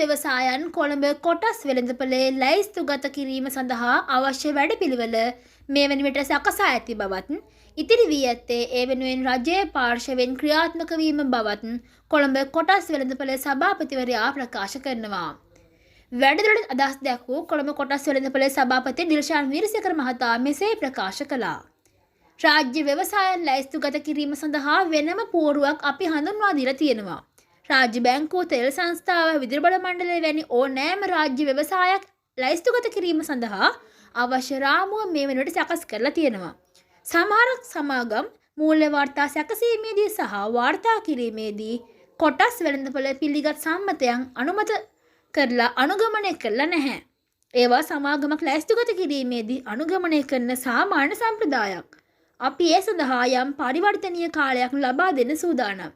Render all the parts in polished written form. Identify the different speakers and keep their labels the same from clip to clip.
Speaker 1: ව්‍යවසායන් කොළඹ කොටස් වෙළඳපොලේ ලැයිස්තුගත කිරීම සඳහා අවශ්‍ය වැඩපිළිවෙල මේ වන විට සකසා ඇති බවත් ඉතිරි වී ඇත්තේ ඒ වෙනුවෙන් රජයේ පාර්ශවයෙන් ක්‍රියාත්මක වීම බවත් කොළඹ කොටස් වෙළඳපොලේ සභාපතිවරයා ප්‍රකාශ කරනවා. වැඩිදුරටත් අදහස් දැක්වූ කොළඹ කොටස් වෙළඳපොලේ සභාපති ඩිල්ෂාන් වීරසේකර මහතා මෙසේ ප්‍රකාශ කළා. රාජ්‍ය ව්‍යවසායන් ලැයිස්තුගත කිරීම සඳහා වෙනම පෝරුවක් අපි හඳුන්වා දීලා තියෙනවා. රාජ්‍ය බැංකුව තෙල් සංස්ථාව විදුලි මණ්ඩලය වැනි ඕනෑම රාජ්‍ය ව්‍යවසායක් ලැයිස්තුගත කිරීම සඳහා අවශ්‍ය රාමුව මේ වෙනුවට සකස් කරලා තියෙනවා. සමහර සමාගම් මූල්‍ය වාර්තා සැකසීමේදී සහ වාර්තා කිරීමේදී කොටස් වෙළඳපොළ පිළිගත් සම්මතයන් අනුමත කරලා අනුගමනය කරලා නැහැ. ඒවා සමාගමක් ලැයිස්තුගත කිරීමේදී අනුගමනය කරන සාමාන්‍ය සම්ප්‍රදායක්. අපි ඒ සඳහා යම් පරිවර්තනීය කාලයක් ලබා දෙන්න සූදානම්.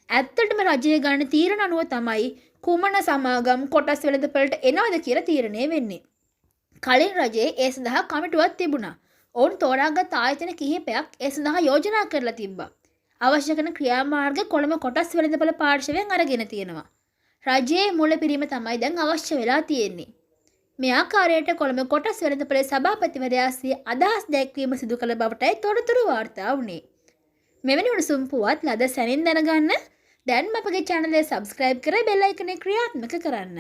Speaker 1: ඇත්තටම රජය ගන්න තීරණ අනුව තමයි කුමන සමාගම් කොටස් වෙළඳපොළට එනවද කියලා තීරණය වෙන්නේ. කලින් රජයේ ඒ සඳහා කමිටුවක් තිබුණා. ඔවුන් තෝරාගත් ආයතන කිහිපයක් ඒ සඳහා යෝජනා කරලා තිබ්බා. අවශ්‍ය කරන ක්‍රියාමාර්ග කොළඹ කොටස් වෙළඳපොළ පාර්ශවයෙන් අරගෙන තියෙනවා. රජයේ මුලපිරීම තමයි දැන් අවශ්‍ය වෙලා තියෙන්නේ. මේ ආකාරයට කොළඹ කොටස් වෙළඳපොළේ සභාපතිවරයා සිය අදහස් දැක්වීම සිදු කළ බවටයි තොරතුරු වාර්තා වුණේ. මෙවැනි උණුසුම් පුවත් ලද සැනින් දැනගන්න දැන්ම අපගේ channel එක subscribe කර bell icon එක ක්‍රියාත්මක කරන්න.